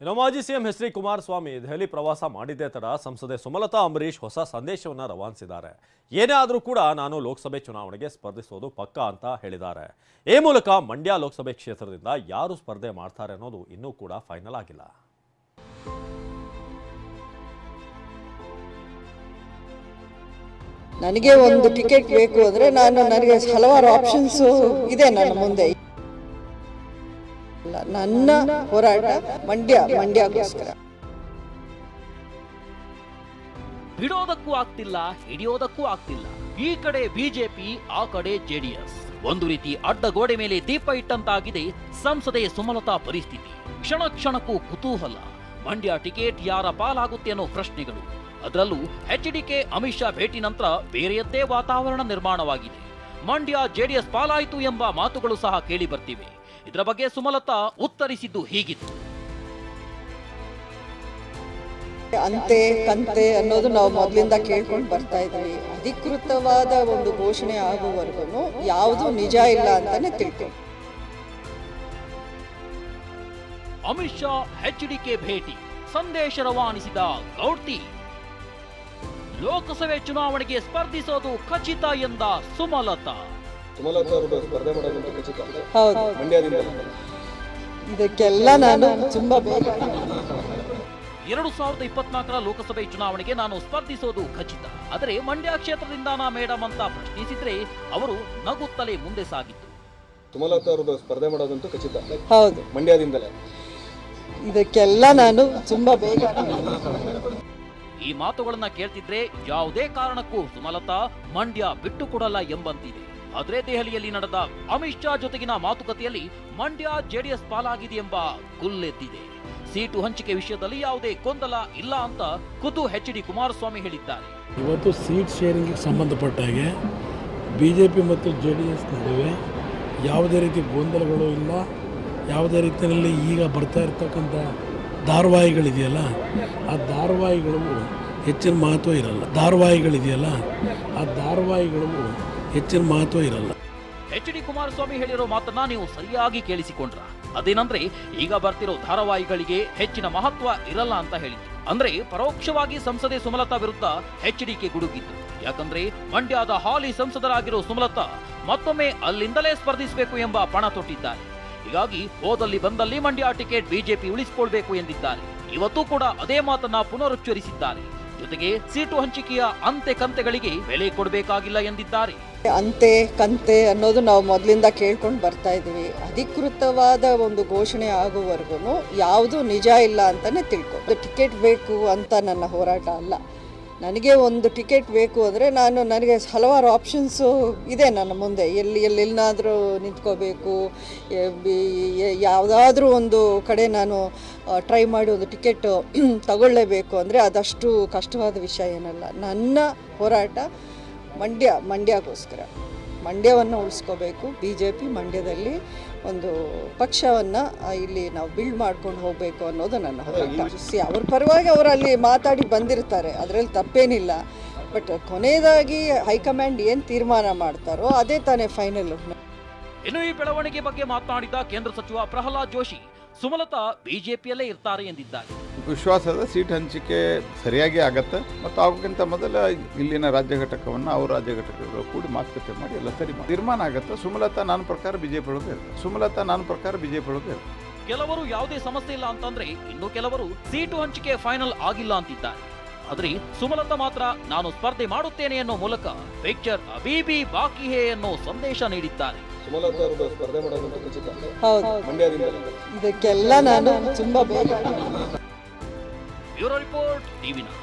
ಇನ್ನು ಮಾಜಿ CM H D Kumaraswamy Delhi ಪ್ರವಾಸ ಮಾಡಿದ್ದೇ ತಡ ಸಂಸದೆ ಸುಮಲತಾ ಅಂಬರೀಶ್ ಹೊಸ ಸಂದೇಶವನ್ನು ರವಾನಿಸಿದ್ದಾರೆ. ಏನೇ ಆದರೂ ಕೂಡ ನಾನು ಲೋಕಸಭೆ ಚುನಾವಣೆಗೆ ಸ್ಪರ್ಧಿಸೋದು ಪಕ್ಕಾ ಅಂತ ಹೇಳಿದ್ದಾರೆ. ಈ ಮೂಲಕ ಮಂಡ್ಯ ಲೋಕಸಭೆ ಕ್ಷೇತ್ರದಿಂದ ಯಾರು ಸ್ಪರ್ಧೆ ಮಾಡ್ತಾರೆ ಅನ್ನೋದು ಇನ್ನೂ ಕೂಡ ಫೈನಲ್ ಆಗಿಲ್ಲ. ನನಗೆ ಒಂದು ಟಿಕೆಟ್ ಬೇಕು ಅಂದ್ರೆ ನನಗೆ ಹಲವಾರು ಆಪ್ಷನ್ಸ್ ಇದೆ ನನ್ನ ಮುಂದೆ. ನನ್ನ ಹೋರಾಟ ಮಂಡ್ಯಕ್ಕೋಸ್ಕರ. ಬಿಡೋದಕ್ಕೂ ಆಗ್ತಿಲ್ಲ, ಹಿಡಿಯೋದಕ್ಕೂ ಆಗ್ತಿಲ್ಲ. ಈ ಕಡೆ ಬಿಜೆಪಿ, ಆ ಕಡೆ ಜೆಡಿಎಸ್. ಒಂದು ರೀತಿ ಅಡ್ಡಗೋಡೆ ಮೇಲೆ ದೀಪ ಇಟ್ಟಂತಾಗಿದೆ ಸಂಸದೆ ಸುಮಲತಾ ಪರಿಸ್ಥಿತಿ. ಕ್ಷಣ ಕ್ಷಣಕ್ಕೂ ಕುತೂಹಲ. ಮಂಡ್ಯ ಟಿಕೆಟ್ ಯಾರ ಪಾಲಾಗುತ್ತೆ ಅನ್ನೋ ಪ್ರಶ್ನೆಗಳು. ಅದರಲ್ಲೂ ಎಚ್ಡಿಕೆ ಅಮಿತ್ ಶಾ ಭೇಟಿ ನಂತರ ಬೇರೆಯದ್ದೇ ವಾತಾವರಣ ನಿರ್ಮಾಣವಾಗಿದೆ. ಮಂಡ್ಯ ಜೆಡಿಎಸ್ ಪಾಲಾಯಿತು ಎಂಬ ಮಾತುಗಳು ಸಹ ಕೇಳಿ ಬರ್ತಿವೆ. ಇದರ ಬಗ್ಗೆ ಸುಮಲತಾ ಉತ್ತರಿಸಿದ್ದು ಹೀಗಿತ್ತು. ಅಂತೆ ಕಂತೆ ಅನ್ನೋದು ನಾವು ಮೊದಲಿಂದ ಕೇಳ್ಕೊಂಡು ಬರ್ತಾ ಇದ್ವಿ. ಅಧಿಕೃತವಾದ ಒಂದು ಘೋಷಣೆ ಆಗುವವರೆಗೂ ಯಾವುದು ನಿಜ ಇಲ್ಲ ಅಂತಾನೆ ತಿಳ್ಕೊಂಡು. ಅಮಿತ್ ಶಾ ಎಚ್ಡಿಕೆ ಭೇಟಿ, ಸಂದೇಶ ರವಾನಿಸಿದ ಗೌಡ್ತಿ. ಲೋಕಸಭೆ ಚುನಾವಣೆಗೆ ಸ್ಪರ್ಧಿಸೋದು ಖಚಿತ ಎಂದ ಸುಮಲತಾ. ಹೌದು, ಇದಕ್ಕೆಲ್ಲ ನಾನು ತುಂಬಾ ಬೇಗ 2024ರ ಲೋಕಸಭೆ ಚುನಾವಣೆಗೆ ನಾನು ಸ್ಪರ್ಧಿಸೋದು ಖಚಿತ. ಆದರೆ ಮಂಡ್ಯ ಕ್ಷೇತ್ರದಿಂದ ನಾ ಮೇಡಮ್ ಅಂತ ಪ್ರಶ್ನಿಸಿದ್ರೆ ಅವರು ನಗುತ್ತಲೇ ಮುಂದೆ ಸಾಗಿತ್ತು. ಸುಮಲತಾ ಅವರು ಸ್ಪರ್ಧೆ ಮಾಡೋದಂತೂ ಖಚಿತ. ಹೌದು, ಮಂಡ್ಯದಿಂದಲೇ. ಇದಕ್ಕೆಲ್ಲ ನಾನು ತುಂಬಾ ಬೇಗ. ಈ ಮಾತುಗಳನ್ನ ಕೇಳ್ತಿದ್ರೆ ಯಾವುದೇ ಕಾರಣಕ್ಕೂ ಸುಮಲತಾ ಮಂಡ್ಯ ಬಿಟ್ಟು ಕೊಡಲ್ಲ ಎಂಬಂತಿದೆ. ಆದ್ರೆ ದೆಹಲಿಯಲ್ಲಿ ನಡೆದ ಅಮಿತ್ ಶಾ ಜೊತೆಗಿನ ಮಾತುಕತೆಯಲ್ಲಿ ಮಂಡ್ಯ ಜೆಡಿಎಸ್ ಪಾಲಾಗಿದೆ ಎಂಬ ಗುಲ್ಲೆದ್ದಿದೆ. ಸೀಟು ಹಂಚಿಕೆ ವಿಷಯದಲ್ಲಿ ಯಾವುದೇ ಗೊಂದಲ ಇಲ್ಲ ಅಂತ ಖುದ್ದು ಎಚ್ ಡಿ ಕುಮಾರಸ್ವಾಮಿ ಹೇಳಿದ್ದಾರೆ. ಇವತ್ತು ಸೀಟ್ ಶೇರಿಂಗ್ ಸಂಬಂಧಪಟ್ಟ ಹಾಗೆ ಬಿಜೆಪಿ ಮತ್ತು ಜೆಡಿಎಸ್ ನಡುವೆ ಯಾವುದೇ ರೀತಿ ಗೊಂದಲಗಳು ಇಲ್ಲ. ಯಾವುದೇ ರೀತಿಯಲ್ಲಿ ಈಗ ಬರ್ತಾ ಇರ್ತಕ್ಕಂಥ ಧಾರಾವಾಹಿಗಳಿದೆಯಲ್ಲ, ಆ ಧಾರಾವಾಹಿಗಳು ಹೆಚ್ಚಿನ ಮಹತ್ವ ಇರಲ್ಲ. ಹೆಚ್ಚಿನ ಮಹತ್ವ ಇರಲ್ಲ. ಎಚ್ ಡಿ ಕುಮಾರಸ್ವಾಮಿ ಹೇಳಿರೋ ಮಾತನ್ನ ನೀವು ಸರಿಯಾಗಿ ಕೇಳಿಸಿಕೊಂಡ್ರ? ಅದೇನಂದ್ರೆ ಈಗ ಬರ್ತಿರೋ ಧಾರಾವಾಹಿಗಳಿಗೆ ಹೆಚ್ಚಿನ ಮಹತ್ವ ಇರಲ್ಲ ಅಂತ ಹೇಳಿದ್ರು. ಅಂದ್ರೆ ಪರೋಕ್ಷವಾಗಿ ಸಂಸದೆ ಸುಮಲತಾ ವಿರುದ್ಧ ಎಚ್ಡಿಕೆ ಗುಡುಗಿದ್ರು. ಯಾಕಂದ್ರೆ ಮಂಡ್ಯದ ಹಾಲಿ ಸಂಸದರಾಗಿರೋ ಸುಮಲತಾ ಮತ್ತೊಮ್ಮೆ ಅಲ್ಲಿಂದಲೇ ಸ್ಪರ್ಧಿಸಬೇಕು ಎಂಬ ಪಣ ತೊಟ್ಟಿದ್ದಾರೆ. ಹೀಗಾಗಿ ಹೋದಲ್ಲಿ ಬಂದಲ್ಲಿ ಮಂಡ್ಯ ಟಿಕೆಟ್ ಬಿಜೆಪಿ ಉಳಿಸಿಕೊಳ್ಬೇಕು ಎಂದಿದ್ದಾರೆ. ಇವತ್ತು ಕೂಡ ಅದೇ ಮಾತನ್ನ ಪುನರುಚ್ಚರಿಸಿದ್ದಾರೆ. ಜೊತೆಗೆ ಸೀಟು ಹಂಚಿಕೆಯ ಅಂತೆ ಕಂತೆಗಳಿಗೆ ಬೆಲೆ ಕೊಡಬೇಕಾಗಿಲ್ಲ ಎಂದಿದ್ದಾರೆ. ಅಂತೆ ಕಂತೆ ಅನ್ನೋದು ನಾವು ಮೊದಲಿಂದ ಕೇಳ್ಕೊಂಡು ಬರ್ತಾ ಇದ್ವಿ. ಅಧಿಕೃತವಾದ ಒಂದು ಘೋಷಣೆ ಆಗುವವರೆಗೂ ಯಾವುದು ನಿಜ ಇಲ್ಲ ಅಂತಾನೆ ತಿಳ್ಕೊಂಡು. ಟಿಕೆಟ್ ಬೇಕು ಅಂತ ನನ್ನ ಹೋರಾಟ ಅಲ್ಲ. ನನಗೆ ಒಂದು ಟಿಕೆಟ್ ಬೇಕು ಅಂದರೆ ನನಗೆ ಹಲವಾರು ಆಪ್ಷನ್ಸು ಇದೆ ನನ್ನ ಮುಂದೆ. ಎಲ್ಲಾದರೂ ನಿಂತ್ಕೋಬೇಕು, ಯಾವುದಾದ್ರೂ ಒಂದು ಕಡೆ ನಾನು ಟ್ರೈ ಮಾಡಿ ಒಂದು ಟಿಕೆಟ್ ತಗೊಳ್ಳೇಬೇಕು ಅಂದರೆ ಅದಷ್ಟು ಕಷ್ಟವಾದ ವಿಷಯ ಏನಲ್ಲ. ನನ್ನ ಹೋರಾಟ ಮಂಡ್ಯಕ್ಕೋಸ್ಕರ. ಮಂಡ್ಯವನ್ನು ಉಳಿಸ್ಕೋಬೇಕು. ಬಿಜೆಪಿ ಮಂಡ್ಯದಲ್ಲಿ ಒಂದು ಪಕ್ಷವನ್ನು ಇಲ್ಲಿ ನಾವು ಬಿಲ್ಡ್ ಮಾಡ್ಕೊಂಡು ಹೋಗಬೇಕು ಅನ್ನೋದು ನನ್ನ ಹೋರಾಟ. ಅವ್ರ ಪರವಾಗಿ ಅವರು ಅಲ್ಲಿ ಮಾತಾಡಿ ಬಂದಿರ್ತಾರೆ, ಅದರಲ್ಲಿ ತಪ್ಪೇನಿಲ್ಲ. ಬಟ್ ಕೊನೆಯದಾಗಿ ಹೈಕಮಾಂಡ್ ಏನು ತೀರ್ಮಾನ ಮಾಡ್ತಾರೋ ಅದೇ ತಾನೇ ಫೈನಲ್. ಇನ್ನು ಈ ಬೆಳವಣಿಗೆ ಬಗ್ಗೆ ಮಾತನಾಡಿದ ಕೇಂದ್ರ ಸಚಿವ ಪ್ರಹ್ಲಾದ್ ಜೋಶಿ, ಸುಮಲತಾ ಬಿಜೆಪಿಯಲ್ಲೇ ಇರ್ತಾರೆ ಎಂದಿದ್ದಾರೆ. ವಿಶ್ವಾಸದ ಸೀಟ್ ಹಂಚಿಕೆ ಸರಿಯಾಗಿ ಆಗತ್ತೆ ಮತ್ತು ಆಗೋಕ್ಕಿಂತ ಮೊದಲ ಇಲ್ಲಿನ ರಾಜ್ಯ ಘಟಕವನ್ನು ಅವ್ರ ರಾಜ್ಯ ಘಟಕಗಳು ಕೂಡಿ ಮಾತುಕತೆ ಮಾಡಿ ಎಲ್ಲ ಸರಿ ತೀರ್ಮಾನ ಆಗುತ್ತೆ. ಸುಮಲತಾ ನನ್ನ ಪ್ರಕಾರ ಬಿಜೆಪಿ ಒಳಗೆ ಇರುತ್ತೆ. ಕೆಲವರು ಯಾವುದೇ ಸಮಸ್ಯೆ ಇಲ್ಲ ಅಂತಂದ್ರೆ ಇನ್ನು ಕೆಲವರು ಸೀಟು ಹಂಚಿಕೆ ಫೈನಲ್ ಆಗಿಲ್ಲ ಅಂತಿದ್ದಾರೆ. ಆದ್ರೆ ಸುಮಲತಾ ಮಾತ್ರ ನಾನು ಸ್ಪರ್ಧೆ ಮಾಡುತ್ತೇನೆ ಅನ್ನೋ ಮೂಲಕ ಪಿಕ್ಚರ್ ಅಬೀಬಿ ಬಾಕಿ ಹೇ ಅನ್ನೋ ಸಂದೇಶ ನೀಡಿದ್ದಾರೆ. ಸುಮಲತಾ ಅವರು ಸ್ಪರ್ಧೆ ಮಾಡೋದಂತೂ ಖಚಿತ. ಹೌದು, ಮಂಡ್ಯದಿಂದಲೇ. ಇದಕ್ಕೆಲ್ಲ ನಾನು ತುಂಬಾ ಬೇಗ. Bureau report, ಟಿವಿ9.